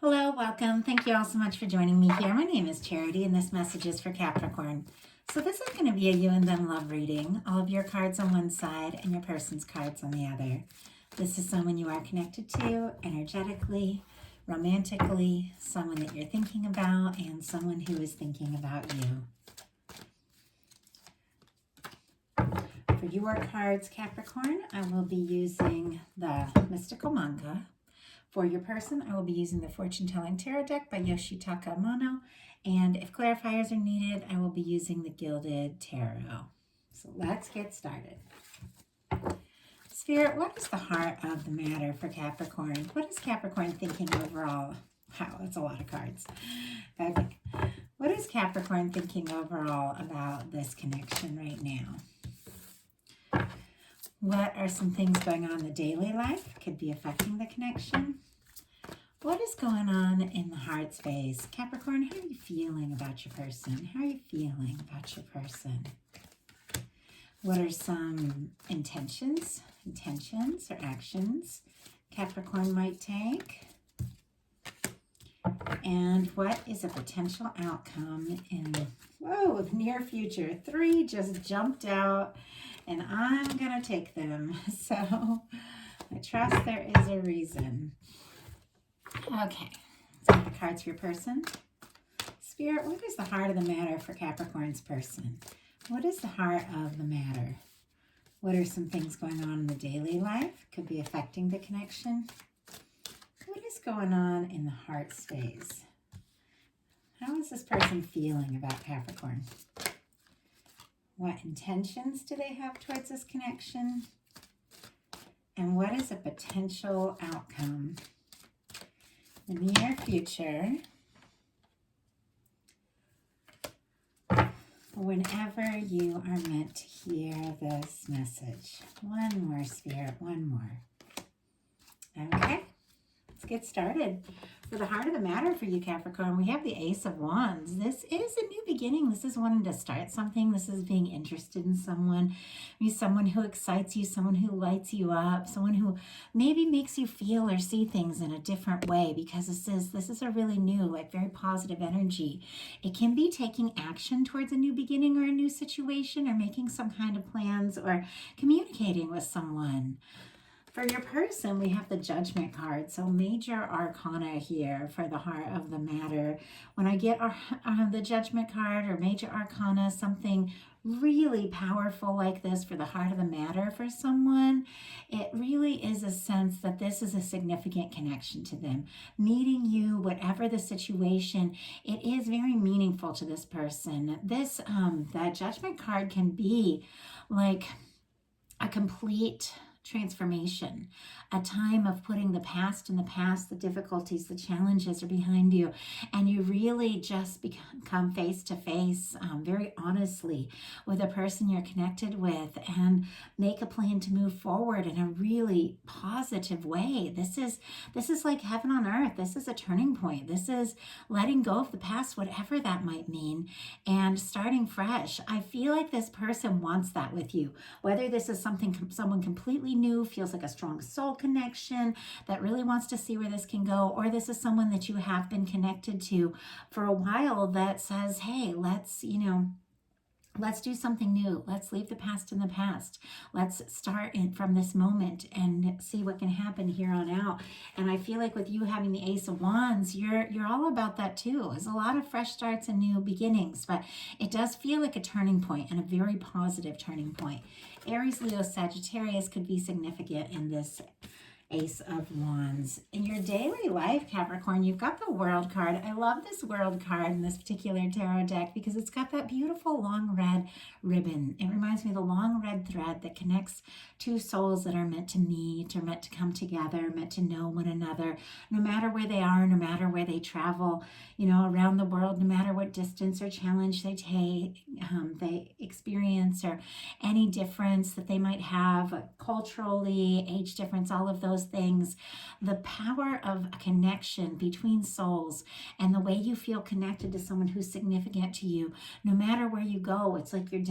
Hello, welcome. Thank you all so much for joining me here. My name is Charity, and this message is for Capricorn. So this is going to be a you and them love reading. All of your cards on one side and your person's cards on the other. This is someone you are connected to energetically, romantically, someone that you're thinking about, and someone who is thinking about you. For your cards, Capricorn, I will be using the Mystical Manga. For your person, I will be using the Fortune Telling Tarot deck by Yoshitaka Mono. And if clarifiers are needed, I will be using the Gilded Tarot. So let's get started. Spirit, what is the heart of the matter for Capricorn? What is Capricorn thinking overall? Wow, that's a lot of cards. Okay. What is Capricorn thinking overall about this connection right now? What are some things going on in the daily life? Could be affecting the connection. What is going on in the heart space? Capricorn, how are you feeling about your person? How are you feeling about your person? What are some intentions or actions Capricorn might take? And what is a potential outcome in the near future? 3 just jumped out, and I'm going to take them. So I trust there is a reason. Okay, let's get the cards for your person. Spirit, what is the heart of the matter for Capricorn's person? What is the heart of the matter? What are some things going on in the daily life? Could be affecting the connection. What is going on in the heart space? How is this person feeling about Capricorn? What intentions do they have towards this connection? And what is a potential outcome in the near future? Whenever you are meant to hear this message. One more, Spirit, one more. Okay, let's get started. For the heart of the matter for you, Capricorn, we have the Ace of Wands. This is a new beginning. This is wanting to start something. This is being interested in someone. Maybe someone who excites you, someone who lights you up, someone who maybe makes you feel or see things in a different way, because this is a really new, like very positive energy. It can be taking action towards a new beginning or a new situation, or making some kind of plans, or communicating with someone. For your person, we have the Judgment card. So major arcana here for the heart of the matter. When I get the Judgment card or major arcana, something really powerful like this for the heart of the matter for someone, it really is a sense that this is a significant connection to them. Meeting you, whatever the situation, it is very meaningful to this person. That Judgment card can be like a complete transformation, a time of putting the past in the past, the difficulties, the challenges are behind you, and you really just come face to face, very honestly, with a person you're connected with, and make a plan to move forward in a really positive way. This is like heaven on earth. This is a turning point. This is letting go of the past, whatever that might mean, and starting fresh. I feel like this person wants that with you, whether this is someone completely new, feels like a strong soul connection that really wants to see where this can go, or this is someone that you have been connected to for a while that says, hey, let's do something new. Let's leave the past in the past. Let's start from this moment and see what can happen here on out. And I feel like with you having the Ace of Wands, you're all about that too. There's a lot of fresh starts and new beginnings, but it does feel like a turning point, and a very positive turning point. Aries, Leo, Sagittarius could be significant in this Ace of Wands. In your daily life, Capricorn, you've got the World card. I love this World card in this particular tarot deck because it's got that beautiful long red ribbon. It reminds me of the long red thread that connects two souls that are meant to meet, or meant to come together, meant to know one another, no matter where they are, no matter where they travel, around the world, no matter what distance or challenge they experience, or any difference that they might have culturally, age difference, all of those things. The power of a connection between souls, and the way you feel connected to someone who's significant to you, no matter where you go, it's like you're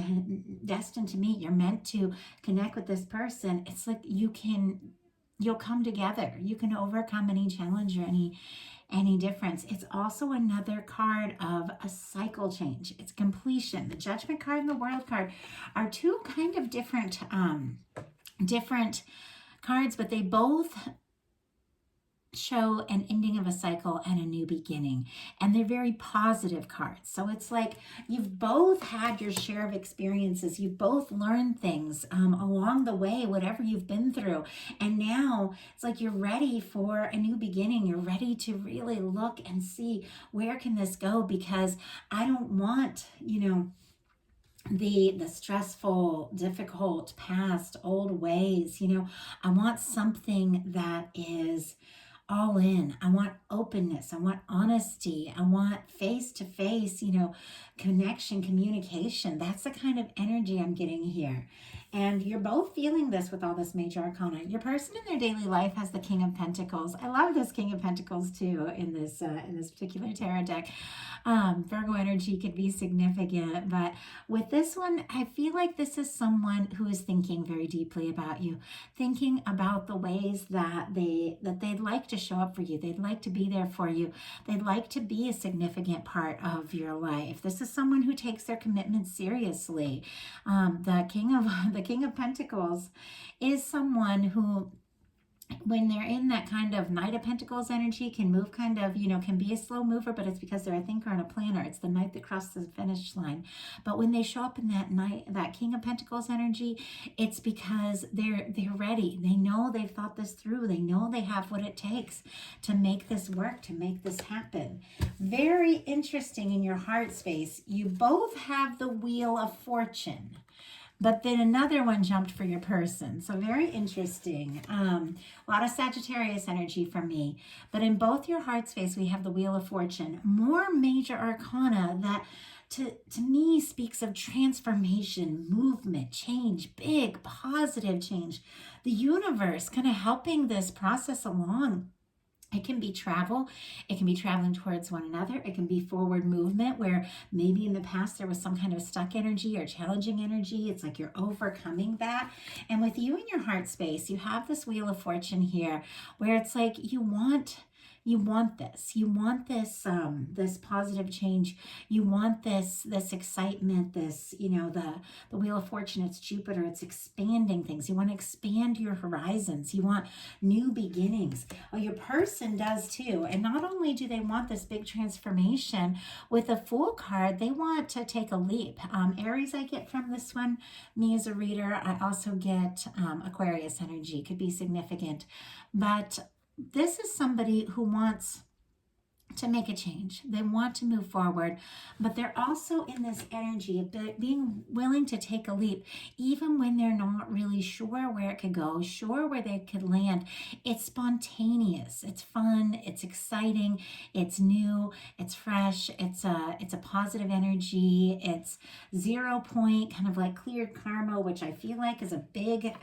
destined to meet. You're meant to connect with this person. It's like you'll come together. You can overcome any challenge or any difference. It's also another card of a cycle change. It's completion. The Judgment card and the World card are two kind of different cards, but they both show an ending of a cycle and a new beginning, and they're very positive cards. So it's like you've both had your share of experiences, you've both learned things along the way, whatever you've been through, and now it's like you're ready for a new beginning. You're ready to really look and see, where can this go, because I don't want, the stressful, difficult past, old ways. I want something that is all in. I want openness. I want honesty. I want face-to-face, connection, communication. That's the kind of energy I'm getting here. And you're both feeling this with all this major arcana. Your person in their daily life has the King of Pentacles. I love this King of Pentacles too in this particular tarot deck. Virgo energy could be significant, but with this one, I feel like this is someone who is thinking very deeply about you, thinking about the ways that they'd like to show up for you. They'd like to be there for you. They'd like to be a significant part of your life. This is someone who takes their commitment seriously. The King of Pentacles is someone who, when they're in that kind of Knight of Pentacles energy, can move kind of, can be a slow mover, but it's because they're a thinker and a planner. It's the knight that crosses the finish line. But when they show up in that King of Pentacles energy, it's because they're ready. They know they've thought this through. They know they have what it takes to make this work, to make this happen. Very interesting in your heart space. You both have the Wheel of Fortune, but then another one jumped for your person. So very interesting. A lot of Sagittarius energy for me. But in both your heart space, we have the Wheel of Fortune. More major arcana that to me speaks of transformation, movement, change, big positive change. The universe kind of helping this process along. It can be travel. It can be traveling towards one another. It can be forward movement where maybe in the past there was some kind of stuck energy or challenging energy. It's like you're overcoming that. And with you in your heart space, you have this Wheel of Fortune here where it's like you want this. You want this this positive change. You want this excitement, this, the Wheel of Fortune, it's Jupiter, it's expanding things. You want to expand your horizons. You want new beginnings. Well, your person does too. And not only do they want this big transformation, with a Fool card, they want to take a leap. Aries, I get from this one. Me as a reader, I also get Aquarius energy, could be significant. But this is somebody who wants to make a change. They want to move forward, but they're also in this energy of being willing to take a leap, even when they're not really sure where it could go, sure where they could land. It's spontaneous, it's fun, it's exciting, it's new, it's fresh, it's a positive energy, it's 0 point, kind of like cleared karma, which I feel like is a big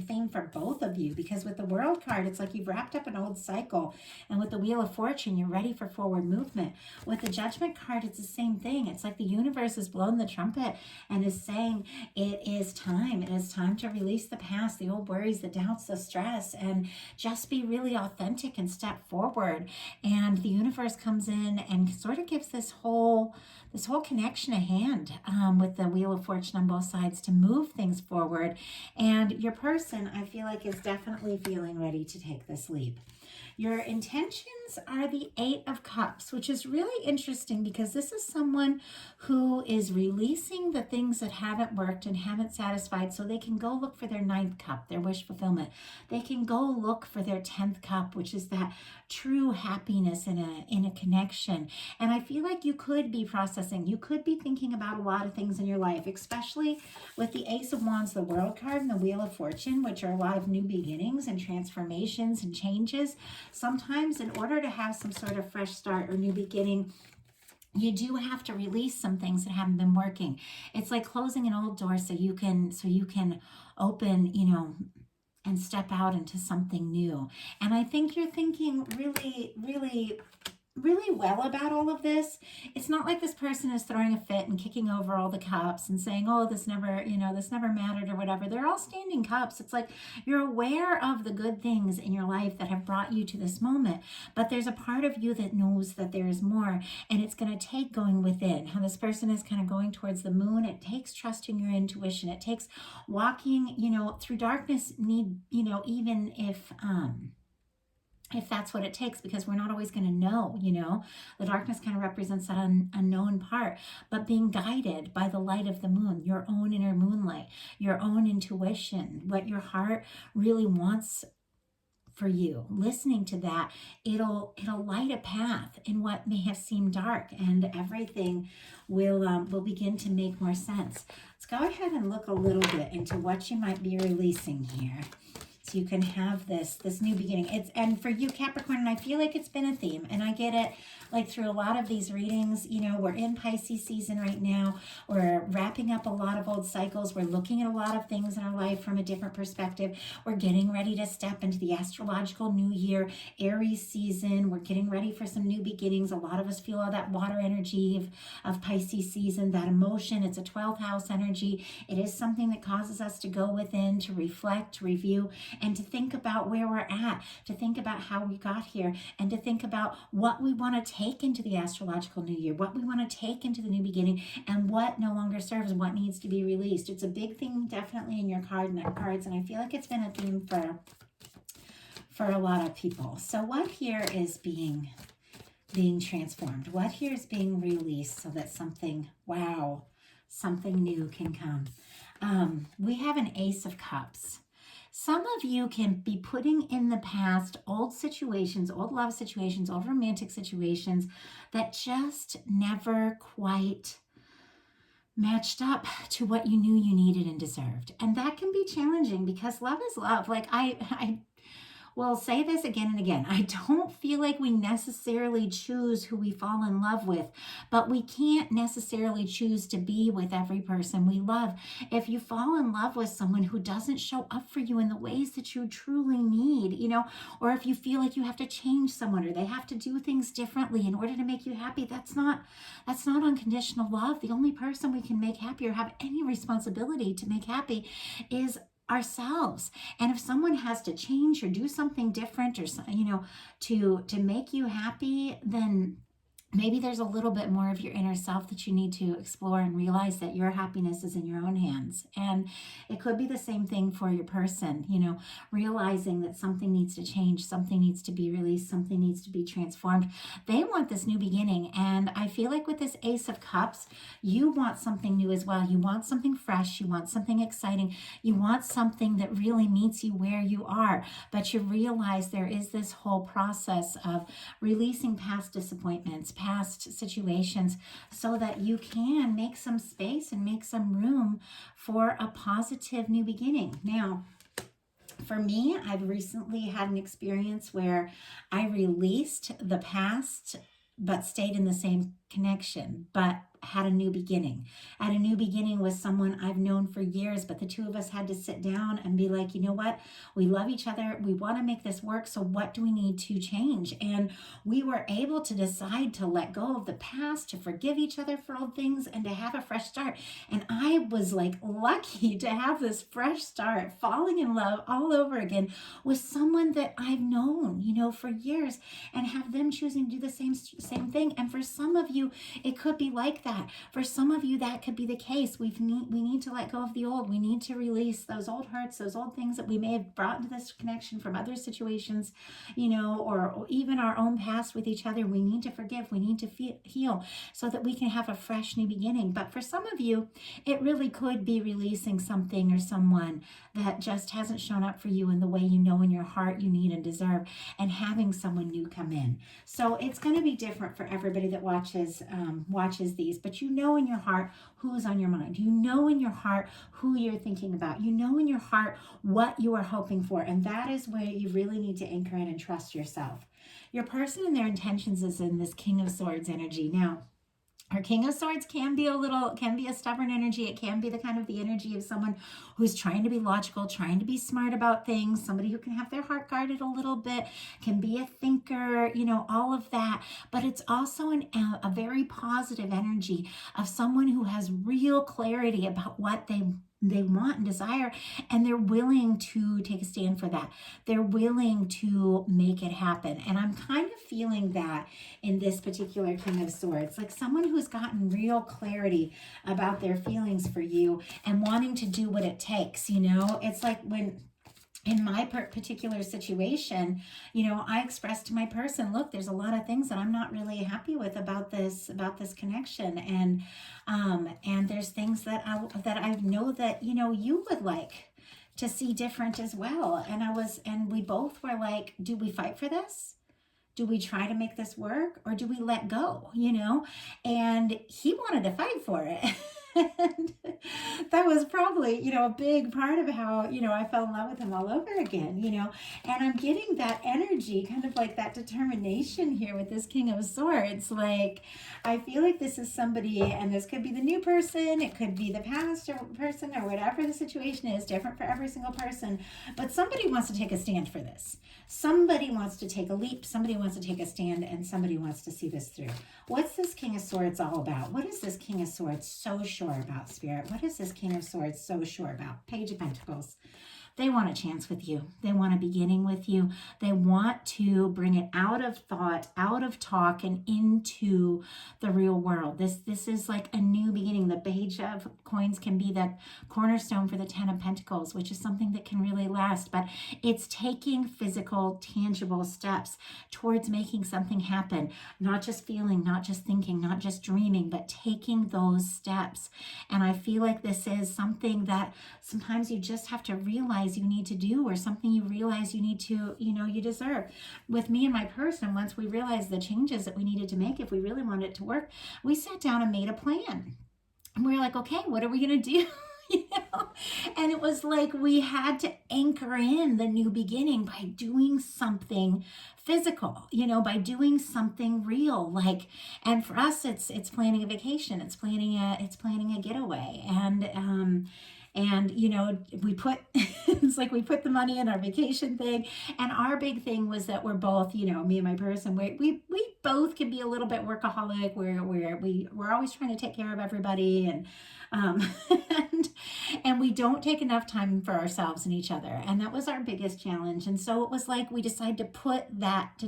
theme for both of you, because with the World card, it's like you've wrapped up an old cycle, and with the Wheel of Fortune, you're ready for forward movement. With the Judgment card, it's the same thing. It's like the universe has blown the trumpet and is saying it is time. It is time to release the past, the old worries, the doubts, the stress, and just be really authentic and step forward. And the universe comes in and sort of gives this whole connection a hand with the Wheel of Fortune on both sides to move things forward. And your person, I feel like, is definitely feeling ready to take this leap. Your intentions are the 8 of Cups, which is really interesting because this is someone who is releasing the things that haven't worked and haven't satisfied, so they can go look for their 9th cup, their wish fulfillment. They can go look for their 10th cup, which is that true happiness in a connection. And I feel like you could be processing, you could be thinking about a lot of things in your life, especially with the Ace of Wands, the World card, and the Wheel of Fortune, which are a lot of new beginnings and transformations and changes. Sometimes in order to have some sort of fresh start or new beginning, you do have to release some things that haven't been working. It's like closing an old door so you can open, and step out into something new. And I think you're thinking really, really really well about all of this. It's not like this person is throwing a fit and kicking over all the cups and saying, oh, this never, this never mattered or whatever. They're all standing cups. It's like you're aware of the good things in your life that have brought you to this moment, but there's a part of you that knows that there is more, and it's going to take going within. How this person is kind of going towards the moon. It takes trusting your intuition. It takes walking, through darkness, even if that's what it takes, because we're not always going to know, the darkness kind of represents that unknown part, but being guided by the light of the moon, your own inner moonlight, your own intuition, what your heart really wants for you, listening to that, it'll light a path in what may have seemed dark, and everything will begin to make more sense. Let's go ahead and look a little bit into what you might be releasing here, so you can have this new beginning. And for you, Capricorn, and I feel like it's been a theme, and I get it, like through a lot of these readings, we're in Pisces season right now. We're wrapping up a lot of old cycles. We're looking at a lot of things in our life from a different perspective. We're getting ready to step into the astrological new year, Aries season. We're getting ready for some new beginnings. A lot of us feel all that water energy of Pisces season, that emotion. It's a 12th house energy. It is something that causes us to go within, to reflect, to review, and to think about where we're at, to think about how we got here, and to think about what we want to take into the astrological new year, what we want to take into the new beginning, and what no longer serves, what needs to be released. It's a big thing definitely in your cards, and I feel like it's been a theme for a lot of people. So what here is being transformed? What here is being released so that something new can come? We have an Ace of Cups. Some of you can be putting in the past old situations, old love situations, old romantic situations that just never quite matched up to what you knew you needed and deserved. And that can be challenging, because love is love. Like I will say this again and again. I don't feel like we necessarily choose who we fall in love with, but we can't necessarily choose to be with every person we love. If you fall in love with someone who doesn't show up for you in the ways that you truly need, or if you feel like you have to change someone, or they have to do things differently in order to make you happy, that's not unconditional love. The only person we can make happy or have any responsibility to make happy is ourselves. And if someone has to change or do something different, or to make you happy, then maybe there's a little bit more of your inner self that you need to explore and realize that your happiness is in your own hands. And it could be the same thing for your person, realizing that something needs to change, something needs to be released, something needs to be transformed. They want this new beginning. And I feel like with this Ace of Cups, you want something new as well. You want something fresh. You want something exciting. You want something that really meets you where you are. But you realize there is this whole process of releasing past disappointments, past situations, so that you can make some space and make some room for a positive new beginning. Now, for me, I've recently had an experience where I released the past but stayed in the same connection, but had a new beginning. Had a new beginning with someone I've known for years, but the two of us had to sit down and be like, you know what? We love each other. We want to make this work. So what do we need to change? And we were able to decide to let go of the past, to forgive each other for old things, and to have a fresh start. And I was like lucky to have this fresh start, falling in love all over again with someone that I've known, for years, and have them choosing to do the same thing. And for some of you, it could be like that. For some of you, that could be the case. We need to let go of the old. We need to release those old hurts, those old things that we may have brought into this connection from other situations, or even our own past with each other. We need to forgive. We need to heal so that we can have a fresh new beginning. But for some of you, it really could be releasing something or someone that just hasn't shown up for you in the way you know in your heart you need and deserve, and having someone new come in. So it's going to be different for everybody that watches these, but in your heart who's on your mind. In your heart who you're thinking about. In your heart what you are hoping for, and that is where you really need to anchor in and trust yourself. Your person and their intentions is in this King of Swords energy. Now, Our King of Swords can be a stubborn energy. It can be the energy of someone who's trying to be logical, trying to be smart about things, somebody who can have their heart guarded a little bit, can be a thinker, all of that. But it's also a very positive energy of someone who has real clarity about what they want and desire, and they're willing to take a stand for that. They're willing to make it happen. And I'm kind of feeling that in this particular King of Swords, like someone who's gotten real clarity about their feelings for you and wanting to do what it takes. It's like when in my particular situation, I expressed to my person, look, there's a lot of things that I'm not really happy with about this connection. And there's things that I know that, you would like to see different as well. And we both were like, do we fight for this? Do we try to make this work, or do we let go, And he wanted to fight for it. And that was probably, a big part of how, I fell in love with him all over again, and I'm getting that energy, kind of like that determination here with this King of Swords. Like, I feel like this is somebody, and this could be the new person, it could be the past person, or whatever the situation is, different for every single person, but somebody wants to take a stand for this. Somebody wants to take a leap, somebody wants to take a stand, and somebody wants to see this through. What's this King of Swords all about? What is this King of Swords so sure about, Spirit? What is this King of Swords so sure about? Page of Pentacles. They want a chance with you. They want a beginning with you. They want to bring it out of thought, out of talk, and into the real world. This is like a new beginning. The Page of Coins can be that cornerstone for the Ten of Pentacles, which is something that can really last. But it's taking physical, tangible steps towards making something happen. Not just feeling, not just thinking, not just dreaming, but taking those steps. And I feel like this is something that sometimes you just have to realize you need to do, or something you realize you need to, you deserve. With me and my person, once we realized the changes that we needed to make, if we really wanted it to work, we sat down and made a plan. And we were like, okay, what are we going to do? And it was like we had to anchor in the new beginning by doing something physical, by doing something real. Like, and for us, it's planning a vacation, it's planning a getaway, and we put it's like we put the money in our vacation thing. And our big thing was that we're both, me and my person, we both can be a little bit workaholic. We're always trying to take care of everybody, and and we don't take enough time for ourselves and each other. And that was our biggest challenge. And so it was like we decided to put that,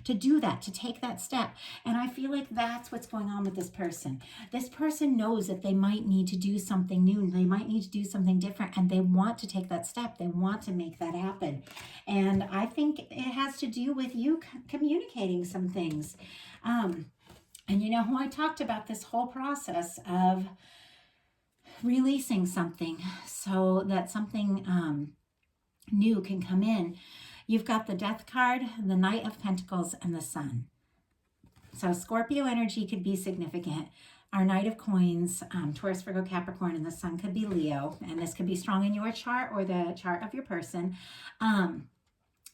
to do that, to take that step. And I feel like that's what's going on with this person. This person knows that they might need to do something new, they might need to do something different, and they want to take that step. They want to make that happen. And I think it has to do with you communicating some things. And who I talked about this whole process of releasing something so that something new can come in. You've got the Death card, the Knight of Pentacles, and the Sun. So Scorpio energy could be significant. Our Knight of Coins, Taurus, Virgo, Capricorn, and the Sun could be Leo. And this could be strong in your chart or the chart of your person.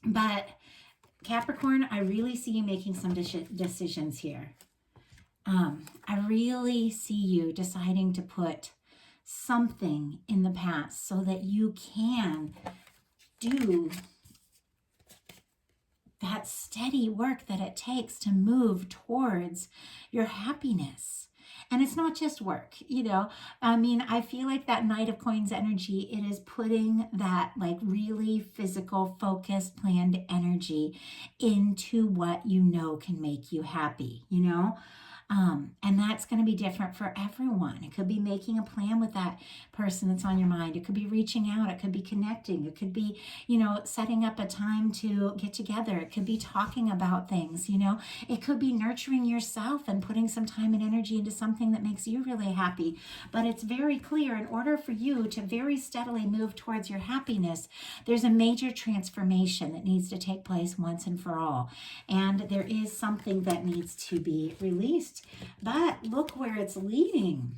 But Capricorn, I really see you making some decisions here. I really see you deciding to put something in the past so that you can do that steady work that it takes to move towards your happiness. And it's not just work, I feel like that Knight of Coins energy, it is putting that like really physical, focused, planned energy into what can make you happy, And that's going to be different for everyone. It could be making a plan with that person that's on your mind. It could be reaching out. It could be connecting. It could be, setting up a time to get together. It could be talking about things, It could be nurturing yourself and putting some time and energy into something that makes you really happy. But it's very clear, in order for you to very steadily move towards your happiness, there's a major transformation that needs to take place once and for all. And there is something that needs to be released. But look where it's leading.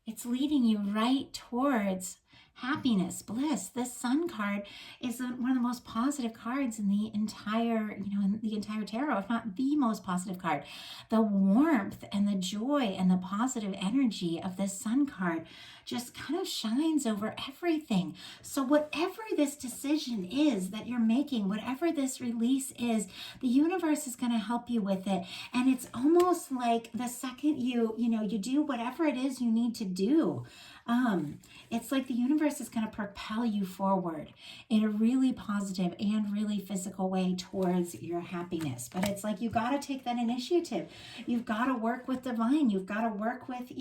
It's leading you right towards happiness, bliss. This Sun card is one of the most positive cards in the entire, in the entire tarot, if not the most positive card. The warmth and the joy and the positive energy of this Sun card just kind of shines over everything. So whatever this decision is that you're making, whatever this release is, the universe is going to help you with it. And it's almost like the second you do whatever it is you need to do, it's like the universe is going to propel you forward in a really positive and really physical way towards your happiness. But it's like you got to take that initiative. You've got to work with divine. You've got to work with,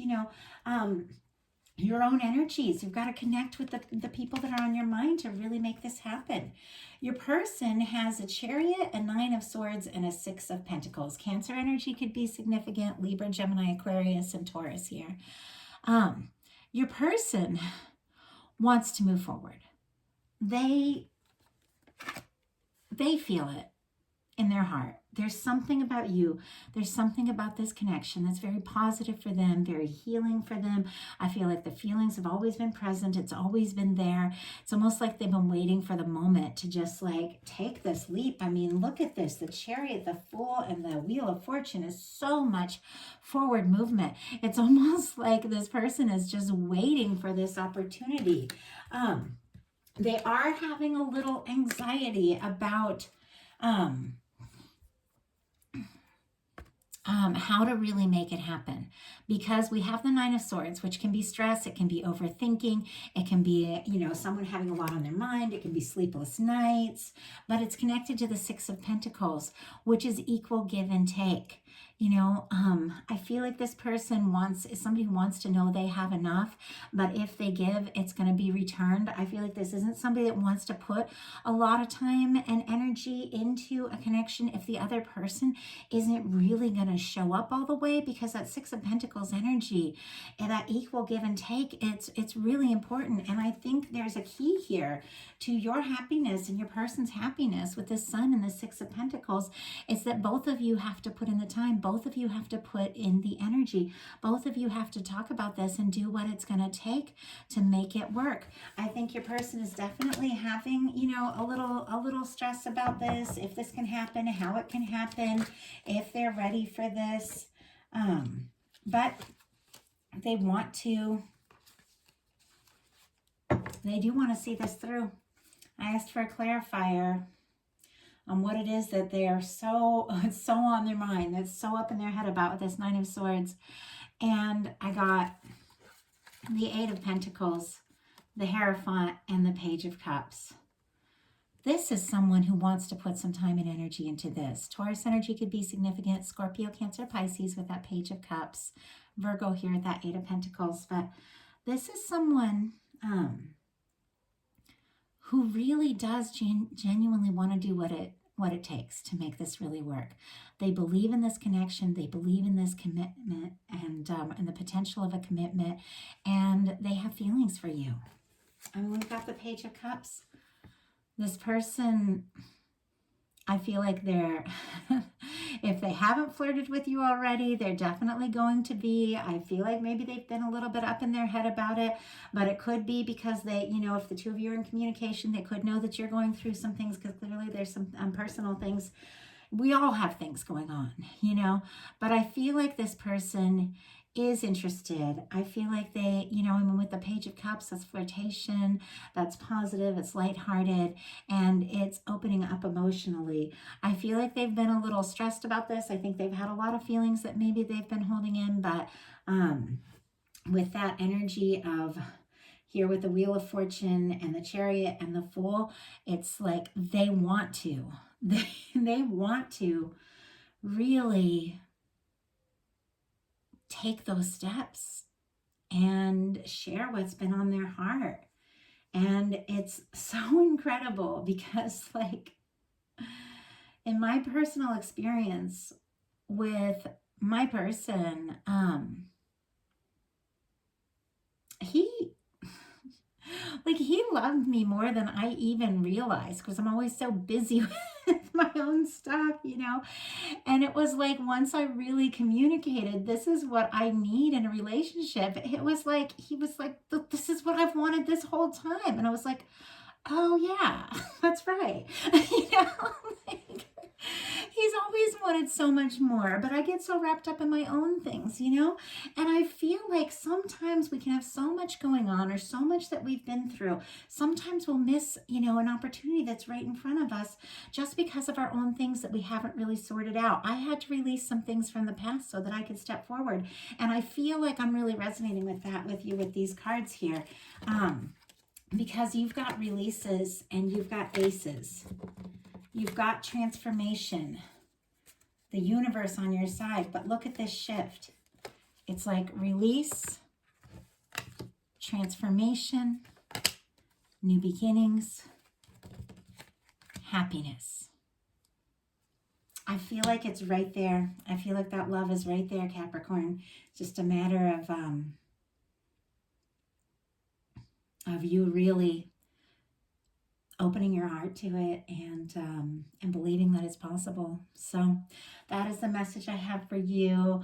your own energies. You've got to connect with the people that are on your mind to really make this happen. Your person has a Chariot, a 9 of Swords, and a 6 of Pentacles. Cancer energy could be significant. Libra, Gemini, Aquarius, and Taurus here. Your person wants to move forward. They feel it in their heart. There's something about you. There's something about this connection that's very positive for them, very healing for them. I feel like the feelings have always been present. It's always been there. It's almost like they've been waiting for the moment to just like take this leap. I mean, look at this. The Chariot, the Fool, and the Wheel of Fortune is so much forward movement. It's almost like this person is just waiting for this opportunity. They are having a little anxiety about how to really make it happen, because we have the 9 of Swords, which can be stress, it can be overthinking, it can be, someone having a lot on their mind, it can be sleepless nights, but it's connected to the 6 of Pentacles, which is equal give and take. I feel like this person is somebody who wants to know they have enough, but if they give, it's going to be returned. I feel like this isn't somebody that wants to put a lot of time and energy into a connection if the other person isn't really going to show up all the way, because that 6 of Pentacles energy and that equal give and take, it's really important. And I think there's a key here to your happiness and your person's happiness with the Sun and the 6 of Pentacles. It's that both of you have to put in the time. Both of you have to put in the energy. Both of you have to talk about this and do what it's going to take to make it work. I think your person is definitely having, a little stress about this, if this can happen, how it can happen, if they're ready for this. But they do want to see this through. I asked for a clarifier on what it is that they are it's so on their mind, that's so up in their head about with this 9 of Swords. And I got the 8 of Pentacles, the Hierophant, and the Page of Cups. This is someone who wants to put some time and energy into this. Taurus energy could be significant. Scorpio, Cancer, Pisces with that Page of Cups. Virgo here with that 8 of Pentacles. But this is someone who really does genuinely want to do what it takes to make this really work. They believe in this connection. They believe in this commitment and the potential of a commitment. And they have feelings for you. I mean, we've got the Page of Cups. This person, I feel like they're, if they haven't flirted with you already, they're definitely going to be. I feel like maybe they've been a little bit up in their head about it, but it could be because they, if the two of you are in communication, they could know that you're going through some things, because clearly there's some personal things. We all have things going on, but I feel like this person is interested. I feel like they, with the Page of Cups, that's flirtation, that's positive, it's lighthearted, and it's opening up emotionally. I feel like they've been a little stressed about this. I think they've had a lot of feelings that maybe they've been holding in, but with that energy of here with the Wheel of Fortune and the Chariot and the Fool, it's like they want to. They want to really take those steps and share what's been on their heart. And it's so incredible because, like, in my personal experience with my person, Like he loved me more than I even realized because I'm always so busy with my own stuff, you know. And it was like once I really communicated, this is what I need in a relationship. It was like he was like, this is what I've wanted this whole time. And I was like, oh yeah, that's right. You know, like, he's always wanted so much more, but I get so wrapped up in my own things, you know? And I feel like sometimes we can have so much going on or so much that we've been through. Sometimes we'll miss, you know, an opportunity that's right in front of us just because of our own things that we haven't really sorted out. I had to release some things from the past so that I could step forward. And I feel like I'm really resonating with that with you with these cards here. Because you've got releases and you've got aces. You've got transformation, the universe on your side. But look at this shift. It's like release, transformation, new beginnings, happiness. I feel like it's right there. I feel like that love is right there, Capricorn. It's just a matter of you really opening your heart to it and believing that it's possible. So that is the message I have for you.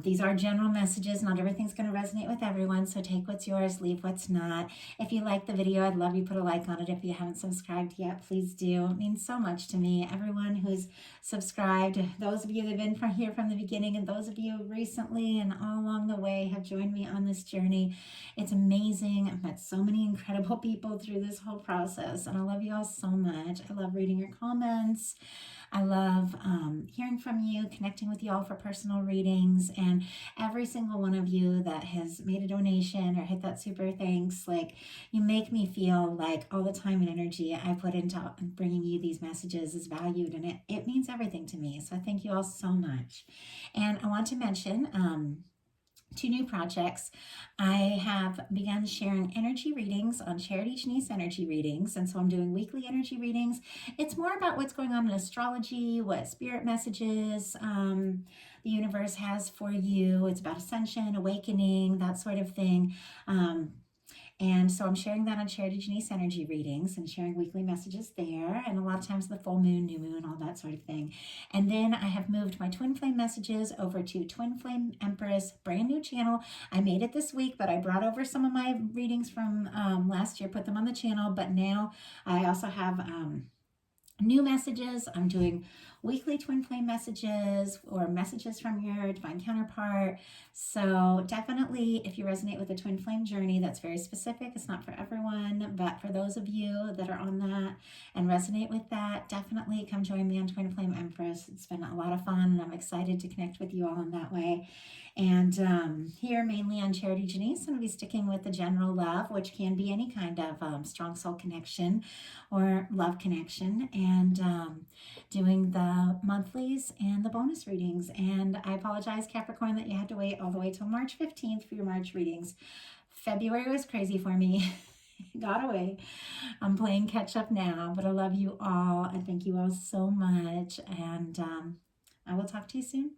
These are general messages. Not everything's going to resonate with everyone, so take what's yours, leave what's not. If you like the video, I'd love you put a like on it. If you haven't subscribed yet, please do. It means so much to me. Everyone who's subscribed, those of you that have been from here from the beginning, and those of you recently and all along the way have joined me on this journey. It's amazing. I've met so many incredible people through this whole process, and I love you all so much. I love reading your comments. I love hearing from you, connecting with you all for personal readings, and every single one of you that has made a donation or hit that super thanks. Like, you make me feel like all the time and energy I put into bringing you these messages is valued, and it means everything to me. So I thank you all so much. And I want to mention 2 new projects. I have begun sharing energy readings on Charity Janice Energy Readings, and so I'm doing weekly energy readings. It's more about what's going on in astrology, what spirit messages the universe has for you. It's about ascension, awakening, that sort of thing. And so I'm sharing that on Charity Janice Energy Readings and sharing weekly messages there, and a lot of times the full moon, new moon, all that sort of thing. And then I have moved my Twin Flame messages over to Twin Flame Empress, brand new channel. I made it this week, but I brought over some of my readings from last year, put them on the channel, but now I also have new messages. I'm doing weekly Twin Flame messages or messages from your divine counterpart. So definitely, if you resonate with the Twin Flame journey, that's very specific. It's not for everyone, but for those of you that are on that and resonate with that, definitely come join me on Twin Flame Empress. It's been a lot of fun, and I'm excited to connect with you all in that way. And here, mainly on Charity Janice, I'm going to be sticking with the general love, which can be any kind of strong soul connection or love connection, and doing the monthlies and the bonus readings. And I apologize, Capricorn, that you had to wait all the way till March 15th for your March readings. February was crazy for me. Got away. I'm playing catch up now, but I love you all. I thank you all so much, and I will talk to you soon.